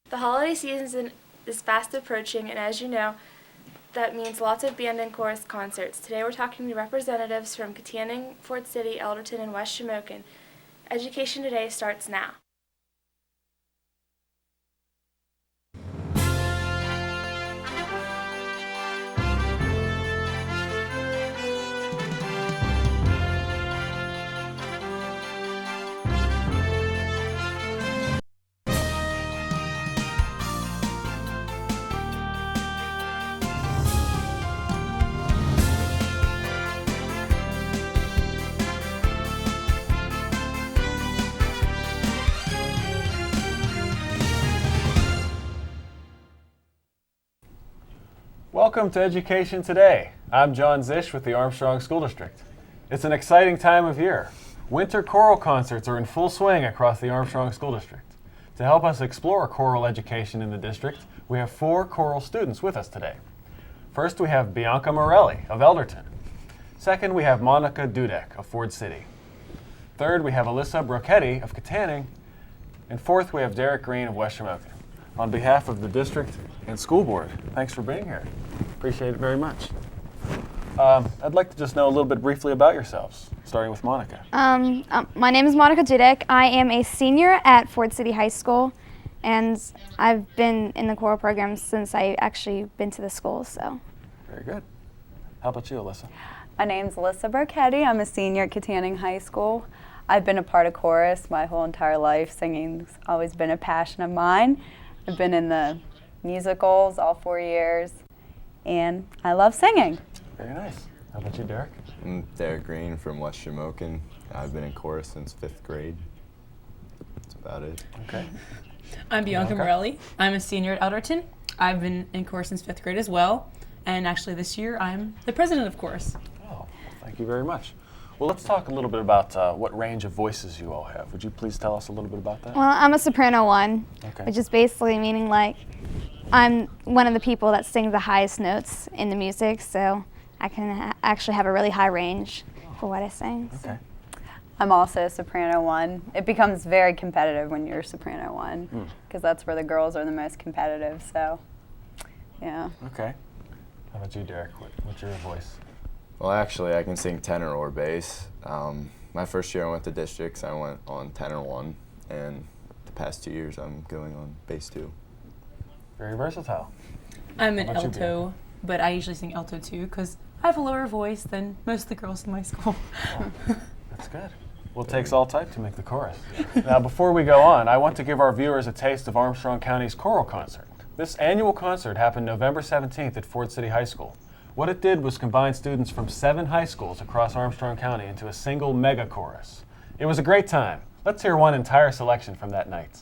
The holiday season is fast approaching, and as you know, that means lots of band and chorus concerts. Today we're talking to representatives from Kittanning, Ford City, Elderton, and West Shamokin. Education Today starts now. Welcome to Education Today. I'm John Zish with the Armstrong School District. It's an exciting time of year. Winter choral concerts are in full swing across the Armstrong School District. To help us explore choral education in the district, we have 4 choral students with us today. First, we have Bianca Morelli of Elderton. Second, we have Monica Dudek of Ford City. Third, we have Alyssa Brocchetti of Kittanning. And fourth, we have Derek Green of West Shamokin. On behalf of the district and school board, thanks for being here. Appreciate it very much. I'd like to just know a little bit briefly about yourselves, starting with Monica. My name is Monica Dudek. I am a senior at Ford City High School, and I've been in the choral program since I actually been to the school. So. Very good. How about you, Alyssa? My name's Alyssa Brocchetti. I'm a senior at Kittanning High School. I've been a part of chorus my whole entire life. Singing's always been a passion of mine. I've been in the musicals all 4 years, and I love singing. Very nice. How about you, Derek? I'm Derek Green from West Shamokin. I've been in chorus since 5th grade. That's about it. Okay. I'm Bianca Morelli. I'm a senior at Elderton. I've been in chorus since 5th grade as well, and actually this year I'm the president of chorus. Oh, thank you very much. Well, let's talk a little bit about what range of voices you all have. Would you please tell us a little bit about that? Well, I'm a soprano 1, Okay. which is basically meaning like I'm one of the people that sings the highest notes in the music, so I can actually have a really high range for what I sing. Okay. I'm also a soprano 1. It becomes very competitive when you're a soprano 1, because that's where the girls are the most competitive, so yeah. Okay. How about you, Derek? What's your voice? Well, actually, I can sing tenor or bass. My first year I went to districts, I went on tenor 1, and the past 2 years I'm going on bass 2. Very versatile. I'm an How about you, alto, but I usually sing alto too because I have a lower voice than most of the girls in my school. Oh, that's good. Well, it takes all type to make the chorus. Now, before we go on, I want to give our viewers a taste of Armstrong County's choral concert. This annual concert happened November 17th at Ford City High School. What it did was combine students from 7 high schools across Armstrong County into a single mega chorus. It was a great time. Let's hear one entire selection from that night.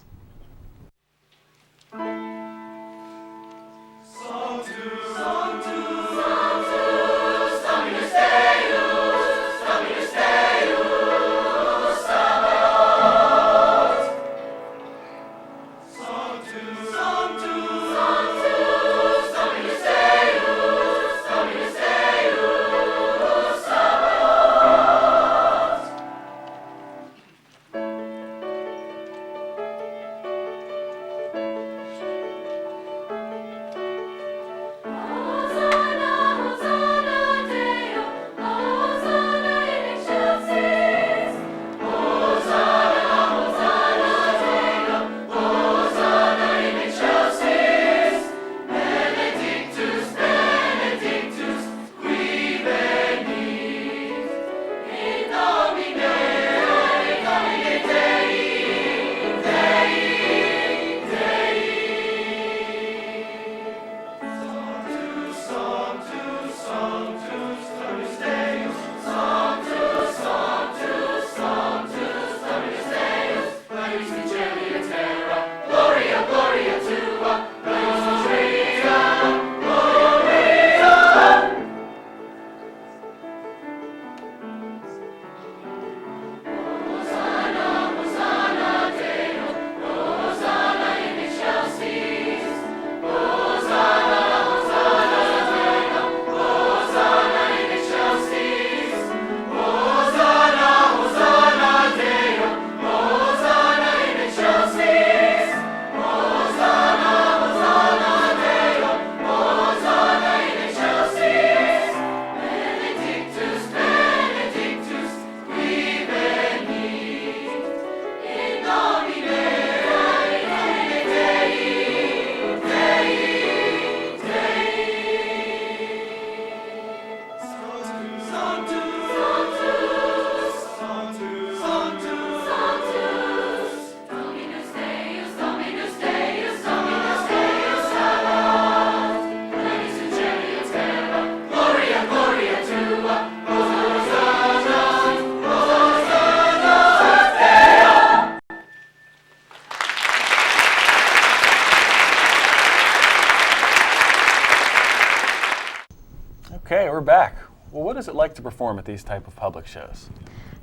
we're back. Well, what is it like to perform at these type of public shows?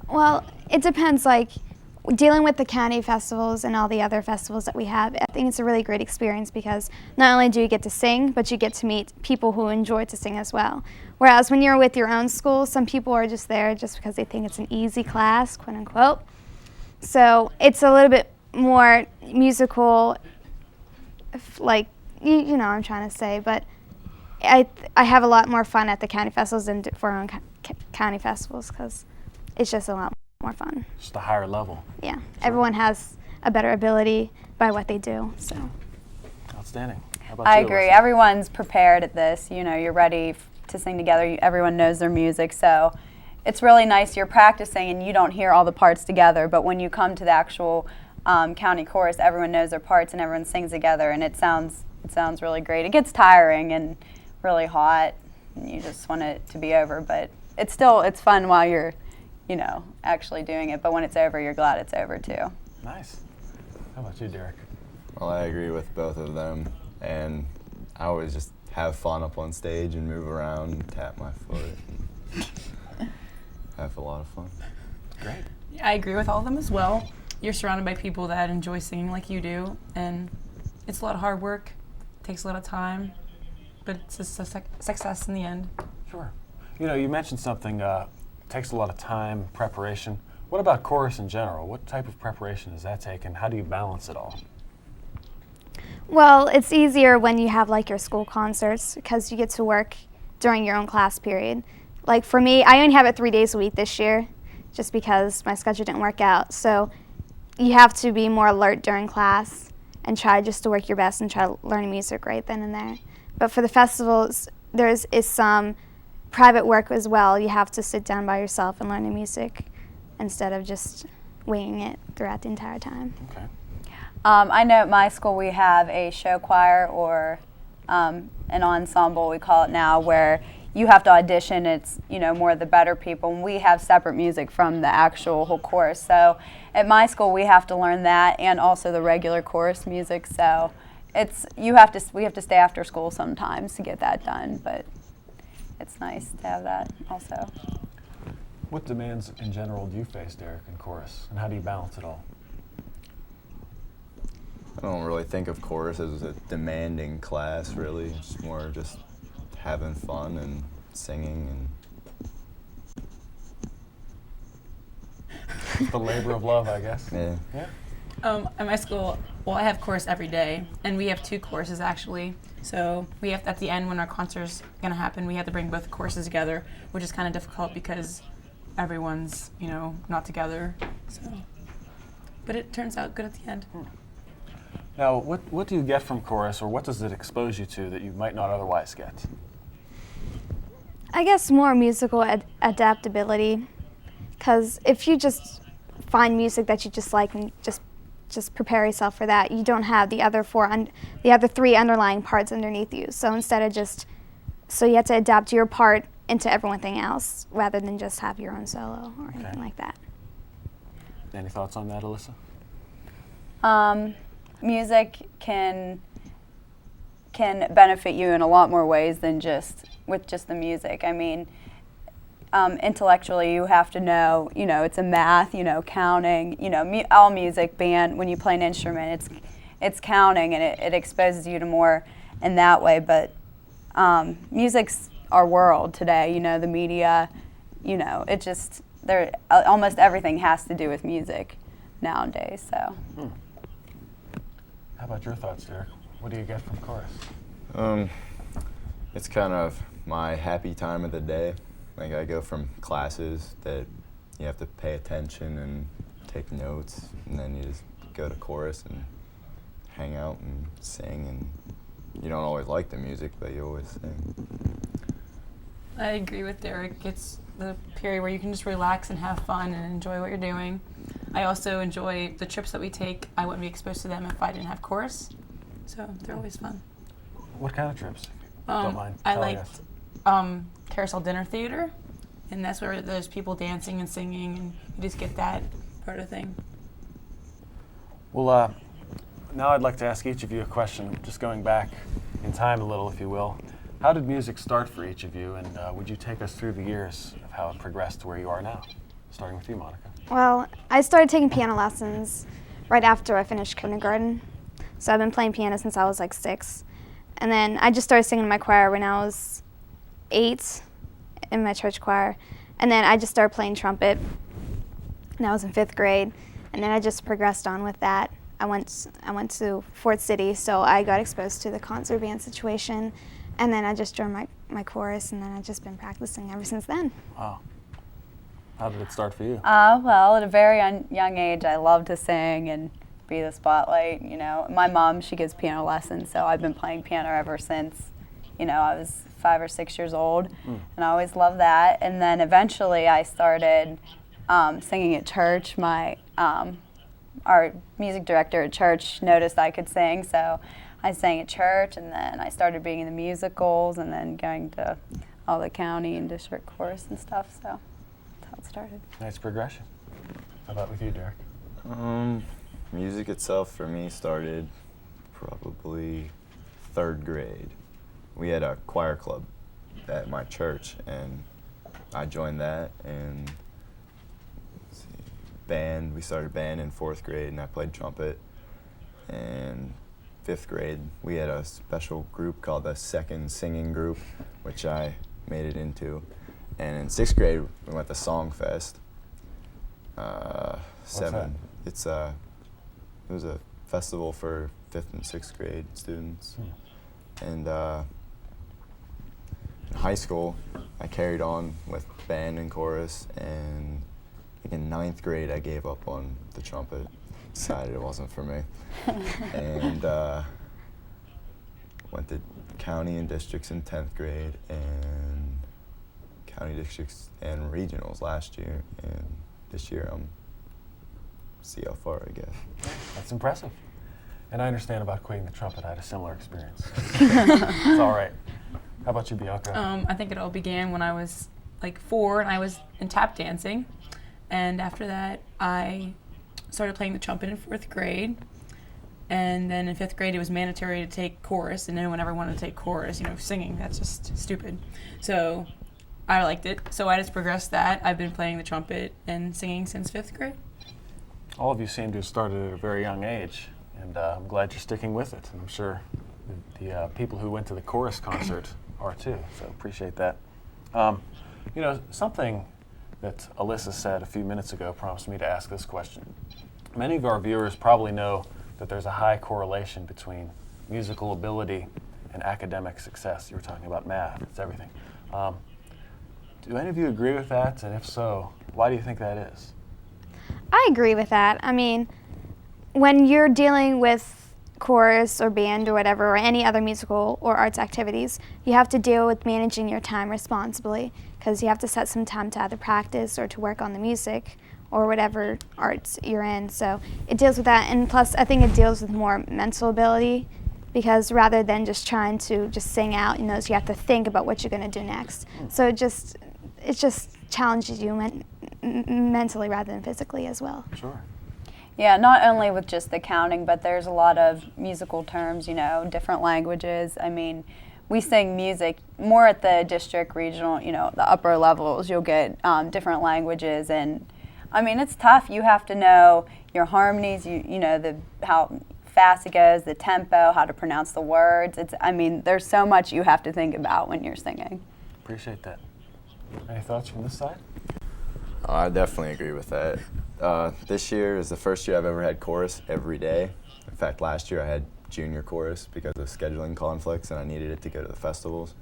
Well, it depends. Like, dealing with the county festivals and all the other festivals that we have, I think it's a really great experience because not only do you get to sing, but you get to meet people who enjoy to sing as well. Whereas when you're with your own school, some people are just there just because they think it's an easy class, quote unquote. So it's a little bit more musical, like, you know what I'm trying to say, but I have a lot more fun at the county festivals than for our own county festivals because it's just a lot more fun. Just a higher level. Yeah, everyone has a better ability by what they do, so. Outstanding. How about I you, agree. Alyssa? Everyone's prepared at this. You know, you're ready to sing together. Everyone knows their music, so it's really nice. You're practicing and you don't hear all the parts together, but when you come to the actual county chorus, everyone knows their parts and everyone sings together, and it sounds really great. It gets tiring and really hot, and you just want it to be over, but it's fun while you're, you know, actually doing it. But when it's over, you're glad it's over too. Nice. How about you, Derek? Well, I agree with both of them, and I always just have fun up on stage and move around and tap my foot and have a lot of fun. Great. I agree with all of them as well. You're surrounded by people that enjoy singing like you do, and it's a lot of hard work, takes a lot of time, but it's a success in the end. Sure. You know, you mentioned something, takes a lot of time, preparation. What about chorus in general? What type of preparation does that take, and how do you balance it all? Well, it's easier when you have like your school concerts because you get to work during your own class period. Like for me, I only have it 3 days a week this year just because my schedule didn't work out. So you have to be more alert during class and try just to work your best and try to learn music right then and there. But for the festivals, there is some private work as well. You have to sit down by yourself and learn the music instead of just winging it throughout the entire time. Okay. I know at my school we have a show choir or an ensemble, we call it now, where you have to audition. It's, you know, more of the better people, and we have separate music from the actual whole chorus. So at my school we have to learn that and also the regular chorus music. So we have to stay after school sometimes to get that done, but it's nice to have that also. What demands in general do you face, Derek, in chorus, and how do you balance it all? I don't really think of chorus as a demanding class, really. It's more just having fun and singing It's the labor of love, I guess. and Yeah. At my school, well, I have chorus every day, and we have 2 courses actually. So we have, at the end when our concert's gonna happen, we have to bring both courses together, which is kind of difficult because everyone's, you know, not together. So, but it turns out good at the end. Now, what do you get from chorus, or what does it expose you to that you might not otherwise get? I guess more musical adaptability, because if you just find music that you just like and just prepare yourself for that, you don't have the other 3 underlying parts underneath you. So instead of so you have to adapt your part into everything else rather than just have your own solo or anything like that. Any thoughts on that, Alyssa? Music can benefit you in a lot more ways than just the music. I mean, intellectually you have to know, you know, it's a math, you know, counting, you know, all music, band, when you play an instrument, it's counting, and it exposes you to more in that way. But music's our world today, you know, the media, you know, almost everything has to do with music nowadays, so. How about your thoughts, Derek? What do you get from chorus? it's kind of my happy time of the day. Like, I go from classes that you have to pay attention and take notes, and then you just go to chorus and hang out and sing, and you don't always like the music, but you always sing. I agree with Derek. It's the period where you can just relax and have fun and enjoy what you're doing. I also enjoy the trips that we take. I wouldn't be exposed to them if I didn't have chorus, so they're always fun. What kind of trips? Don't mind I telling liked us. Carousel Dinner Theater, and that's where there's people dancing and singing, and you just get that part of the thing. Well, now I'd like to ask each of you a question, just going back in time a little, if you will. How did music start for each of you, and would you take us through the years of how it progressed to where you are now? Starting with you, Monica. Well, I started taking piano lessons right after I finished kindergarten. So I've been playing piano since I was like 6. And then I just started singing in my choir when I was 8 in my church choir. And then I just started playing trumpet and I was in 5th grade. And then I just progressed on with that. I went to Fort City, so I got exposed to the concert band situation. And then I just joined my chorus, and then I've just been practicing ever since then. Wow. How did it start for you? Well, at a very young age, I loved to sing and be the spotlight. You know, my mom, she gives piano lessons, so I've been playing piano ever since, you know, I was 5 or 6 years old, and I always loved that. And then eventually, I started singing at church. Our music director at church noticed I could sing, so I sang at church, and then I started being in the musicals, and then going to all the county and district chorus and stuff. So that's how it started. Nice progression. How about with you, Derek? Music itself for me started probably 3rd grade. We had a choir club at my church, and I joined that, and band. We started band in 4th grade, and I played trumpet. And 5th grade, we had a special group called the Second Singing Group, which I made it into. And in 6th grade, we went to Song Fest. What's that? It was a festival for 5th and 6th grade students. And in high school, I carried on with band and chorus, and I think in 9th grade, I gave up on the trumpet. Decided it wasn't for me. And went to county and districts in 10th grade, and county districts and regionals last year. And this year, see how far I get. That's impressive. And I understand about quitting the trumpet. I had a similar experience. It's all right. How about you, Bianca? I think it all began when I was like 4 and I was in tap dancing. And after that, I started playing the trumpet in 4th grade. And then in 5th grade, it was mandatory to take chorus, and no one ever wanted to take chorus. You know, singing, that's just stupid. So I liked it. So I just progressed that. I've been playing the trumpet and singing since 5th grade. All of you seem to have started at a very young age, and I'm glad you're sticking with it. And I'm sure the people who went to the chorus concert are too, so appreciate that. You know, something that Alyssa said a few minutes ago prompts me to ask this question. Many of our viewers probably know that there's a high correlation between musical ability and academic success. You were talking about math, it's everything. Do any of you agree with that? And if so, why do you think that is? I agree with that. I mean, when you're dealing with chorus or band or whatever, or any other musical or arts activities, you have to deal with managing your time responsibly, because you have to set some time to either practice or to work on the music or whatever arts you're in. So it deals with that, and plus I think it deals with more mental ability, because rather than just trying to just sing out, you know, so you have to think about what you're going to do next. So it just challenges you mentally rather than physically as well. Sure. Yeah, not only with just the counting, but there's a lot of musical terms, you know, different languages. I mean, we sing music more at the district, regional, you know, the upper levels. You'll get different languages, and I mean, it's tough. You have to know your harmonies, you know, how fast it goes, the tempo, how to pronounce the words. I mean, there's so much you have to think about when you're singing. Appreciate that. Any thoughts from this side? I definitely agree with that. This year is the first year I've ever had chorus every day. In fact, last year I had junior chorus because of scheduling conflicts, and I needed it to go to the festivals.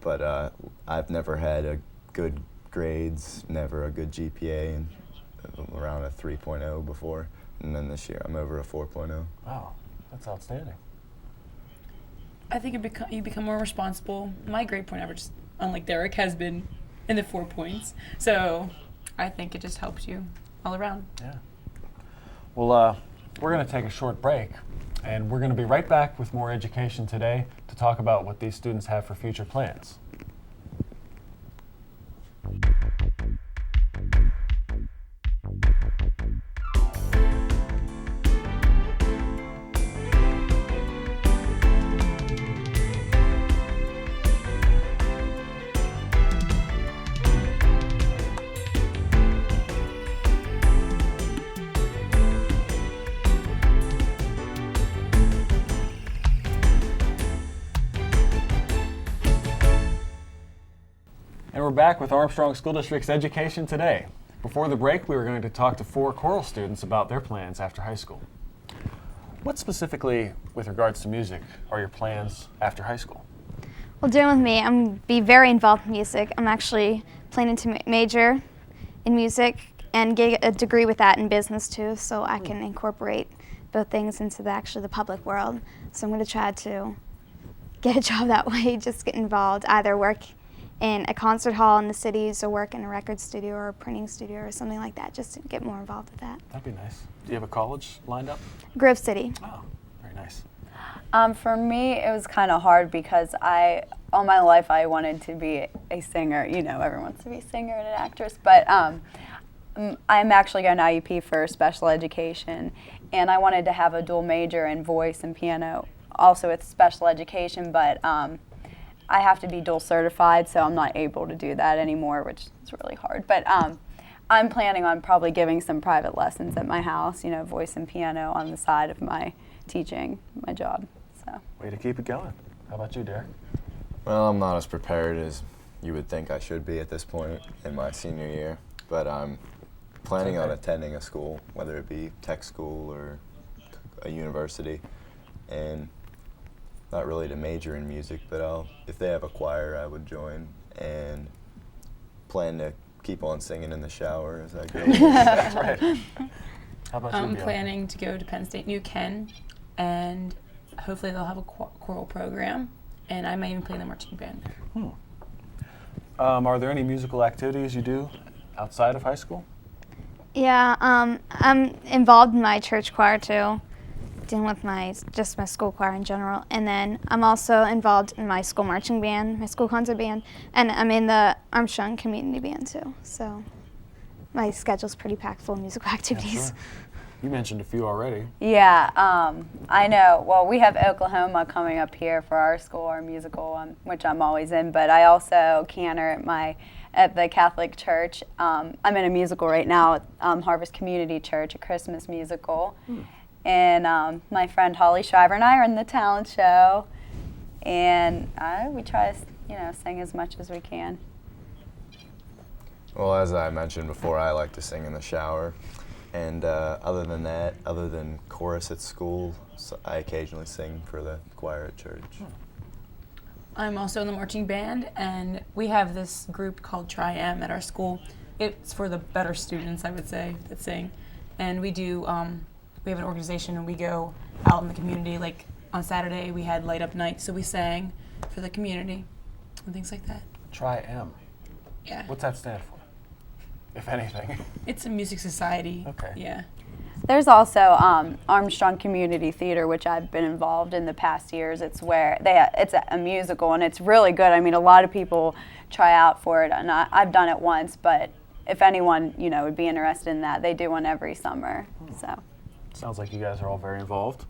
But I've never had a good grades, never a good GPA, and around a 3.0 before. And then this year I'm over a 4.0. Wow, that's outstanding. I think you become more responsible. My grade point average, unlike Derek, has been in the 4 points. So I think it just helps you all around. Yeah. Well, we're going to take a short break, and we're going to be right back with more education today to talk about what these students have for future plans. back with Armstrong School District's Education Today. Before the break, we were going to talk to 4 choral students about their plans after high school. What specifically, with regards to music, are your plans after high school? Well, dealing with me, I'm going to be very involved in music. I'm actually planning to major in music and get a degree with that in business too, so I can incorporate both things into the public world. So I'm going to try to get a job that way, just get involved, either work in a concert hall in the cities or work in a record studio or a printing studio or something like that, just to get more involved with that. That'd be nice. Do you have a college lined up? Grove City. Oh, very nice. For me, it was kind of hard because all my life I wanted to be a singer. You know, everyone wants to be a singer and an actress, but I'm actually going to IUP for special education, and I wanted to have a dual major in voice and piano, also with special education, but I have to be dual certified, so I'm not able to do that anymore, which is really hard. But I'm planning on probably giving some private lessons at my house, you know, voice and piano on the side of my teaching, my job. So. Way to keep it going. How about you, Derek? Well, I'm not as prepared as you would think I should be at this point in my senior year, but I'm planning on attending a school, whether it be tech school or a university, and not really to major in music, but if they have a choir, I would join, and plan to keep on singing in the shower as I go. That's right. How about you, I'm Bianca? planning to go to Penn State New Ken, and hopefully they'll have a choral program, and I might even play in the marching band. Are there any musical activities you do outside of high school? Yeah, I'm involved in my church choir too, dealing with my school choir in general, and then I'm also involved in my school marching band, my school concert band, and I'm in the Armstrong community band too. So my schedule's pretty packed full of musical activities. Yeah, sure. You mentioned a few already. Yeah, I know. Well, we have Oklahoma coming up here for our school, our musical, which I'm always in, but I also cantor at the Catholic Church. I'm in a musical right now at Harvest Community Church, a Christmas musical. And my friend Holly Shriver and I are in the talent show, and we try to sing as much as we can. Well, as I mentioned before, I like to sing in the shower, and other than that, other than chorus at school, I occasionally sing for the choir at church. I'm also in the marching band, and we have this group called Tri-M at our school. It's for the better students, I would say, that sing. And we do, we have an organization, and we go out in the community. Like on Saturday, we had light up night, so we sang for the community and things like that. Tri-M. Yeah. What's that stand for, if anything? It's a music society. Okay. Yeah. There's also Armstrong Community Theater, which I've been involved in the past years. It's where it's a musical, and it's really good. I mean, a lot of people try out for it, and I've done it once, but if anyone would be interested in that, they do one every summer. So. Sounds like you guys are all very involved.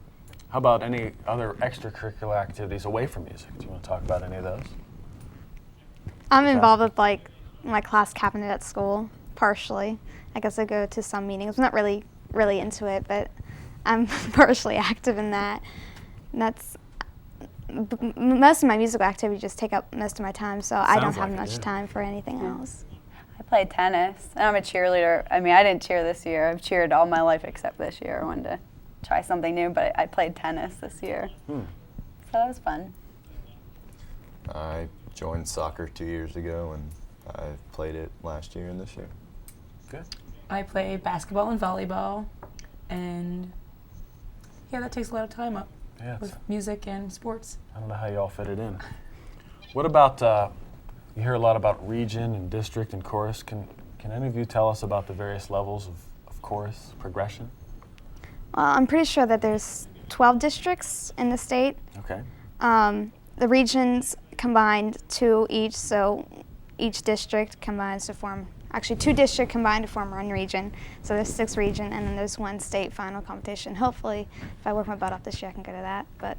How about any other extracurricular activities away from music? Do you want to talk about any of those? I'm involved with my class cabinet at school, partially. I guess I go to some meetings. I'm not really into it, but I'm partially active in that. And that's most of my musical activities just take up most of my time, so I don't have much time for anything else. I play tennis, and I'm a cheerleader. I mean, I didn't cheer this year. I've cheered all my life except this year. I wanted to try something new, but I played tennis this year. So that was fun. I joined soccer 2 years ago, and I played it last year and this year. Good. I play basketball and volleyball, and yeah, that takes a lot of time up with music and sports. I don't know how you all fit it in. What about, you hear a lot about region and district and chorus. Can any of you tell us about the various levels of chorus progression? Well, I'm pretty sure that there's 12 districts in the state. Okay. The regions combined 2 each, so each district combines to form, actually 2 districts combined to form 1 region. So there's 6 region, and then there's 1 state final competition. Hopefully, if I work my butt off this year, I can go to that, but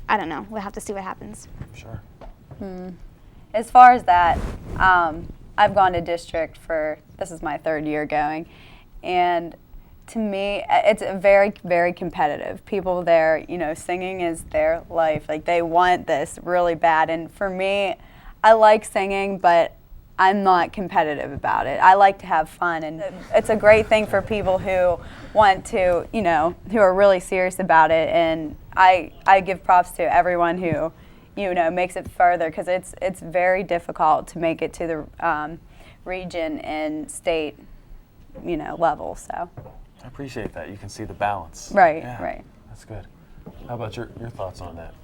I don't know. We'll have to see what happens. Sure. As far as that, I've gone to district this is my 3rd year going, and to me, it's very, very competitive. People there, singing is their life. Like, they want this really bad, and for me, I like singing, but I'm not competitive about it. I like to have fun, and it's a great thing for people who want to, who are really serious about it. And I give props to everyone who, makes it further, because it's very difficult to make it to the region and state, level. So I appreciate that. You can see the balance. right, Yeah, right. That's good. How about your thoughts on that?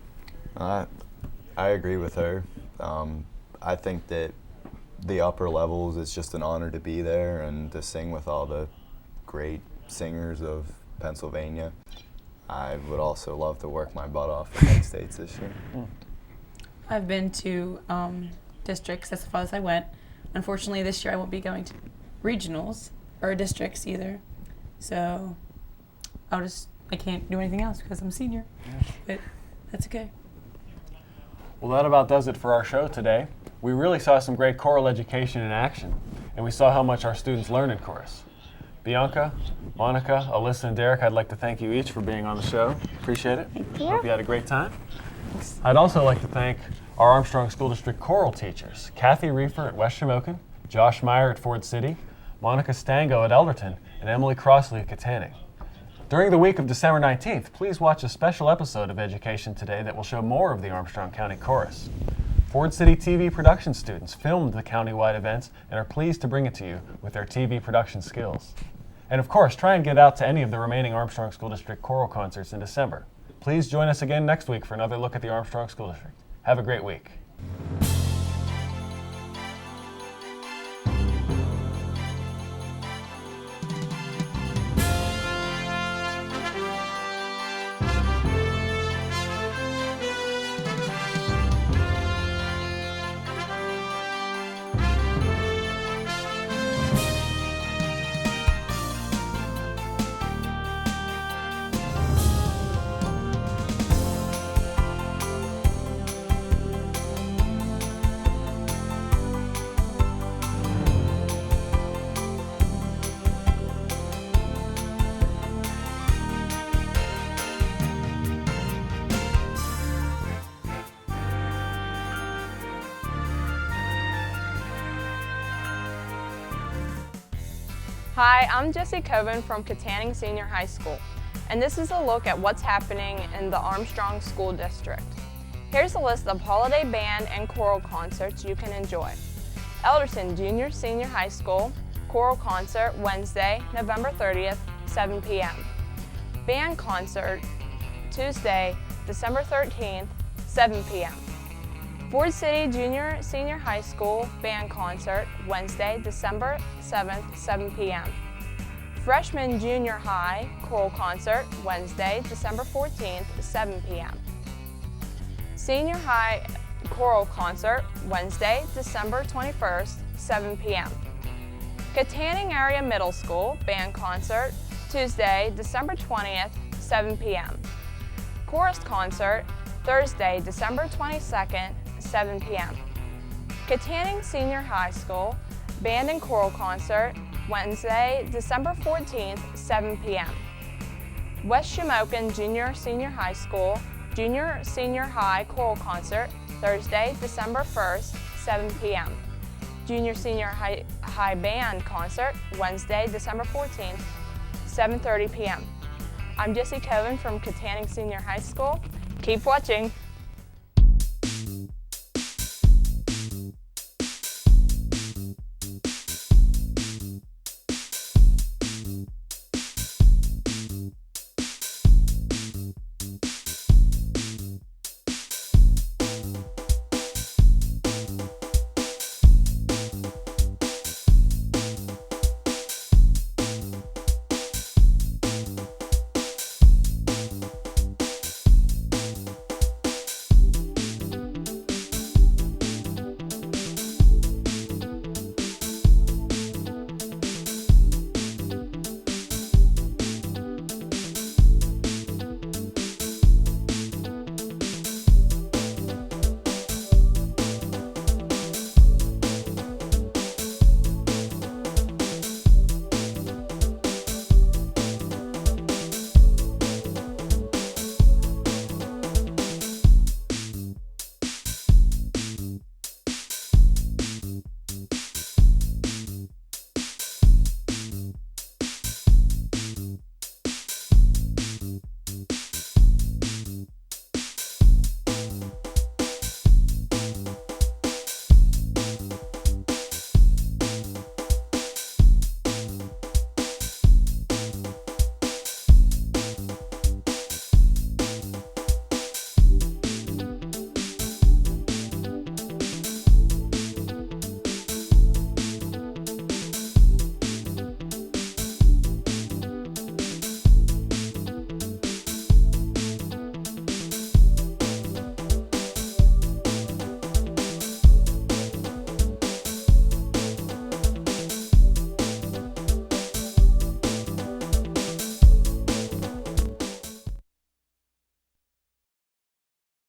I agree with her. I think that the upper levels, it's just an honor to be there and to sing with all the great singers of Pennsylvania. I would also love to work my butt off to make states this year. I've been to districts, that's as far as I went. Unfortunately, this year I won't be going to regionals or districts either. So I can't do anything else because I'm a senior. Yeah. But that's okay. Well, that about does it for our show today. We really saw some great choral education in action, and we saw how much our students learn in chorus. Bianca, Monica, Alyssa, and Derek, I'd like to thank you each for being on the show. Appreciate it. Thank you. Hope you had a great time. I'd also like to thank our Armstrong School District choral teachers, Kathy Reefer at West Shamokin, Josh Meyer at Ford City, Monica Stango at Elderton, and Emily Crossley at Katanning. During the week of December 19th, please watch a special episode of Education Today that will show more of the Armstrong County Chorus. Ford City TV production students filmed the countywide events and are pleased to bring it to you with their TV production skills. And of course, try and get out to any of the remaining Armstrong School District choral concerts in December. Please join us again next week for another look at the Armstrong School District. Have a great week. Hi, I'm Jessie Coven from Katanning Senior High School, and this is a look at what's happening in the Armstrong School District. Here's a list of holiday band and choral concerts you can enjoy. Elderton Junior Senior High School, choral concert Wednesday, November 30th, 7 p.m. Band concert Tuesday, December 13th, 7 p.m. Ford City Junior Senior High School band concert Wednesday, December 7th, 7 p.m. Freshman Junior High choral concert Wednesday, December 14th, 7 p.m. Senior High choral concert Wednesday, December 21st, 7 p.m. Katanning Area Middle School band concert Tuesday, December 20th, 7 p.m. Chorus concert Thursday, December 22nd, 7 p.m. Katanning Senior High School band and choral concert Wednesday, December 14th, 7 p.m. West Shamokin Junior Senior High School Junior Senior High choral concert Thursday, December 1st, 7 p.m. Junior Senior High band concert Wednesday, December 14th, 7:30 p.m. I'm Jessie Coven from Katanning Senior High School. Keep watching.